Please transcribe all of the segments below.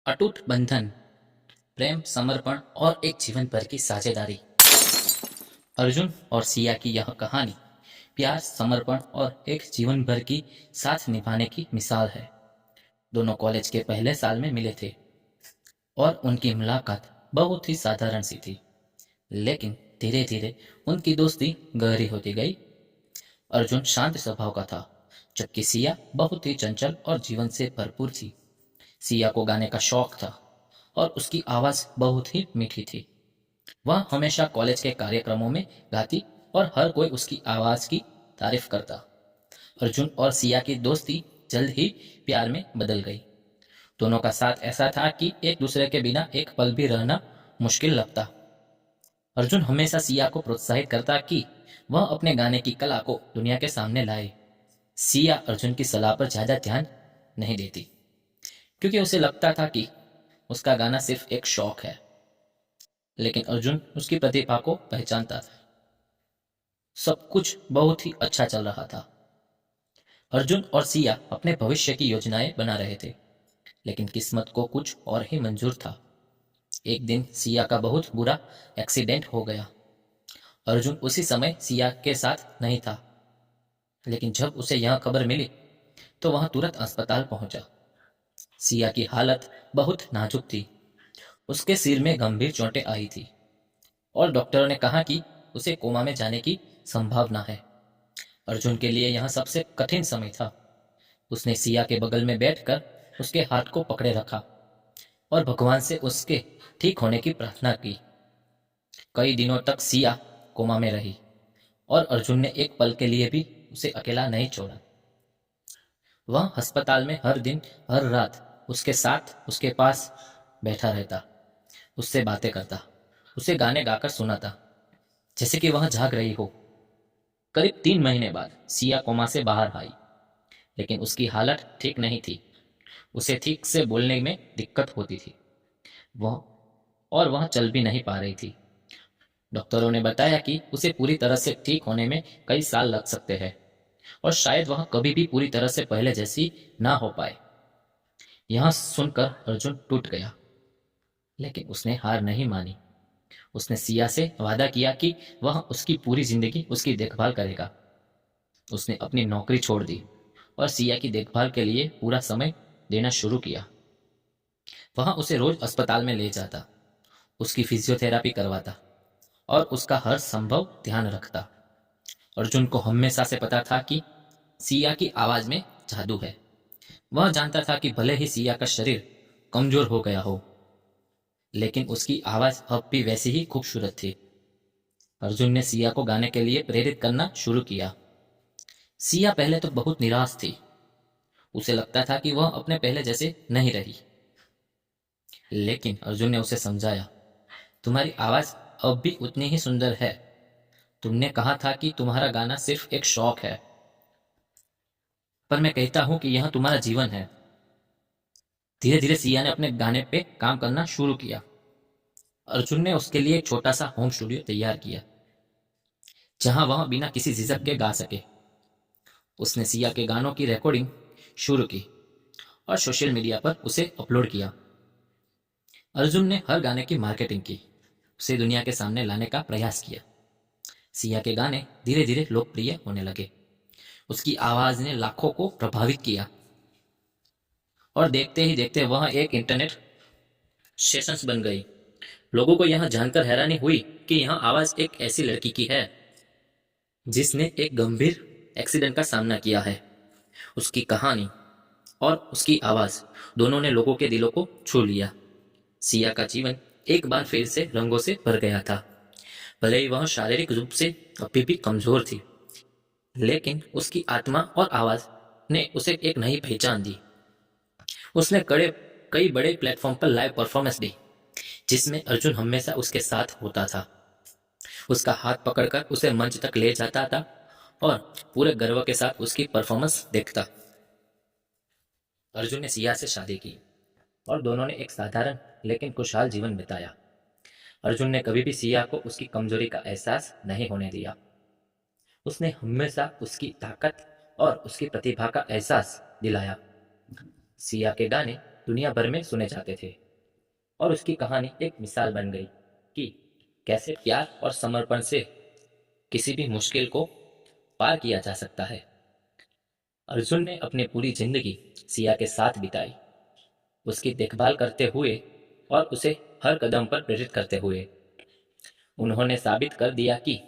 अटूट बंधन, प्रेम, समर्पण और एक जीवन भर की साझेदारी। अर्जुन और सिया की यह कहानी प्यार, समर्पण और एक जीवन भर की साथ निभाने की मिसाल है। दोनों कॉलेज के पहले साल में मिले थे और उनकी मुलाकात बहुत ही साधारण सी थी, लेकिन धीरे धीरे उनकी दोस्ती गहरी होती गई। अर्जुन शांत स्वभाव का था, जबकि सिया बहुत ही चंचल और जीवन से भरपूर थी। सिया को गाने का शौक था और उसकी आवाज़ बहुत ही मीठी थी। वह हमेशा कॉलेज के कार्यक्रमों में गाती और हर कोई उसकी आवाज़ की तारीफ करता। अर्जुन और सिया की दोस्ती जल्द ही प्यार में बदल गई। दोनों का साथ ऐसा था कि एक दूसरे के बिना एक पल भी रहना मुश्किल लगता। अर्जुन हमेशा सिया को प्रोत्साहित करता कि वह अपने गाने की कला को दुनिया के सामने लाए। सिया अर्जुन की सलाह पर ज़्यादा ध्यान नहीं देती, क्योंकि उसे लगता था कि उसका गाना सिर्फ एक शौक है। लेकिन अर्जुन उसकी प्रतिभा को पहचानता था। सब कुछ बहुत ही अच्छा चल रहा था। अर्जुन और सिया अपने भविष्य की योजनाएं बना रहे थे, लेकिन किस्मत को कुछ और ही मंजूर था। एक दिन सिया का बहुत बुरा एक्सीडेंट हो गया। अर्जुन उसी समय सिया के साथ नहीं था, लेकिन जब उसे यह खबर मिली तो वह तुरंत अस्पताल पहुंचा। सिया की हालत बहुत नाजुक थी। उसके सिर में गंभीर चोटें आई थी और डॉक्टरों ने कहा कि उसे कोमा में जाने की संभावना है। अर्जुन के लिए यह सबसे कठिन समय था। उसने सिया के बगल में बैठकर उसके हाथ को पकड़े रखा और भगवान से उसके ठीक होने की प्रार्थना की। कई दिनों तक सिया कोमा में रही और अर्जुन ने एक पल के लिए भी उसे अकेला नहीं छोड़ा। वह अस्पताल में हर दिन हर रात उसके साथ उसके पास बैठा रहता, उससे बातें करता, उसे गाने गाकर सुनाता, जैसे कि वह जाग रही हो। करीब 3 महीने बाद सिया कोमा से बाहर आई, लेकिन उसकी हालत ठीक नहीं थी। उसे ठीक से बोलने में दिक्कत होती थी वह और वह चल भी नहीं पा रही थी। डॉक्टरों ने बताया कि उसे पूरी तरह से ठीक होने में कई साल लग सकते हैं और शायद वह कभी भी पूरी तरह से पहले जैसी ना हो पाए। यह सुनकर अर्जुन टूट गया, लेकिन उसने हार नहीं मानी। उसने सिया से वादा किया कि वह उसकी पूरी जिंदगी उसकी देखभाल करेगा। उसने अपनी नौकरी छोड़ दी और सिया की देखभाल के लिए पूरा समय देना शुरू किया। वह उसे रोज अस्पताल में ले जाता, उसकी फिजियोथेरापी करवाता और उसका हर संभव ध्यान रखता। अर्जुन को हमेशा से पता था कि सिया की आवाज में जादू है। वह जानता था कि भले ही सिया का शरीर कमजोर हो गया हो, लेकिन उसकी आवाज अब भी वैसी ही खूबसूरत थी। अर्जुन ने सिया को गाने के लिए प्रेरित करना शुरू किया। सिया पहले तो बहुत निराश थी। उसे लगता था कि वह अपने पहले जैसे नहीं रही, लेकिन अर्जुन ने उसे समझाया, तुम्हारी आवाज अब भी उतनी ही सुंदर है। तुमने कहा था कि तुम्हारा गाना सिर्फ एक शौक है, पर मैं कहता हूं कि यह तुम्हारा जीवन है। धीरे धीरे सिया ने अपने गाने पे काम करना शुरू किया। अर्जुन ने उसके लिए एक छोटा सा होम स्टूडियो तैयार किया, जहां वह बिना किसी झिझक के गा सके। उसने सिया के गानों की रिकॉर्डिंग शुरू की और सोशल मीडिया पर उसे अपलोड किया। अर्जुन ने हर गाने की मार्केटिंग की, उसे दुनिया के सामने लाने का प्रयास किया। सिया के गाने धीरे धीरे लोकप्रिय होने लगे। उसकी आवाज ने लाखों को प्रभावित किया और देखते ही देखते वह एक इंटरनेट सेशंस बन गई। लोगों को यह जानकर हैरानी हुई कि यह आवाज एक ऐसी लड़की की है जिसने एक गंभीर एक्सीडेंट का सामना किया है। उसकी कहानी और उसकी आवाज दोनों ने लोगों के दिलों को छू लिया। सिया का जीवन एक बार फिर से रंगों से भर गया था। भले ही वह शारीरिक रूप से अभी भी कमजोर थी, लेकिन उसकी आत्मा और आवाज ने उसे एक नई पहचान दी। उसने कई बड़े प्लेटफॉर्म पर लाइव परफॉर्मेंस दी, जिसमें अर्जुन हमेशा उसके साथ होता था। उसका हाथ पकड़कर उसे मंच तक ले जाता था और पूरे गर्व के साथ उसकी परफॉर्मेंस देखता। अर्जुन ने सिया से शादी की और दोनों ने एक साधारण लेकिन खुशहाल जीवन बिताया। अर्जुन ने कभी भी सिया को उसकी कमजोरी का एहसास नहीं होने दिया। उसने हमेशा उसकी ताकत और उसकी प्रतिभा का एहसास दिलाया। सिया के गाने दुनिया भर में सुने जाते थे और उसकी कहानी एक मिसाल बन गई कि कैसे प्यार और समर्पण से किसी भी मुश्किल को पार किया जा सकता है। अर्जुन ने अपनी पूरी जिंदगी सिया के साथ बिताई, उसकी देखभाल करते हुए और उसे हर कदम पर प्रेरित करते हुए। उन्होंने साबित कर दिया कि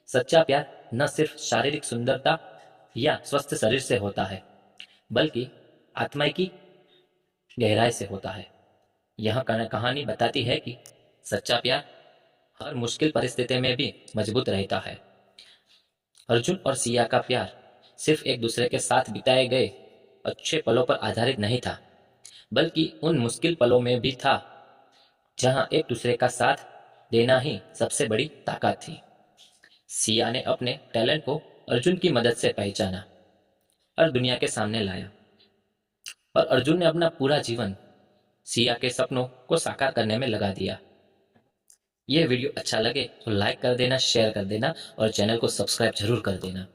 सच्चा प्यार न सिर्फ शारीरिक सुंदरता या स्वस्थ शरीर से होता है, बल्कि आत्मा की गहराई से होता है। यह कहानी बताती है कि सच्चा प्यार हर मुश्किल परिस्थिति में भी मजबूत रहता है। अर्जुन और सिया का प्यार सिर्फ एक दूसरे के साथ बिताए गए अच्छे पलों पर आधारित नहीं था, बल्कि उन मुश्किल पलों में भी था जहां एक दूसरे का साथ देना ही सबसे बड़ी ताकत थी। सिया ने अपने टैलेंट को अर्जुन की मदद से पहचाना और दुनिया के सामने लाया, और अर्जुन ने अपना पूरा जीवन सिया के सपनों को साकार करने में लगा दिया। यह वीडियो अच्छा लगे तो लाइक कर देना, शेयर कर देना और चैनल को सब्सक्राइब जरूर कर देना।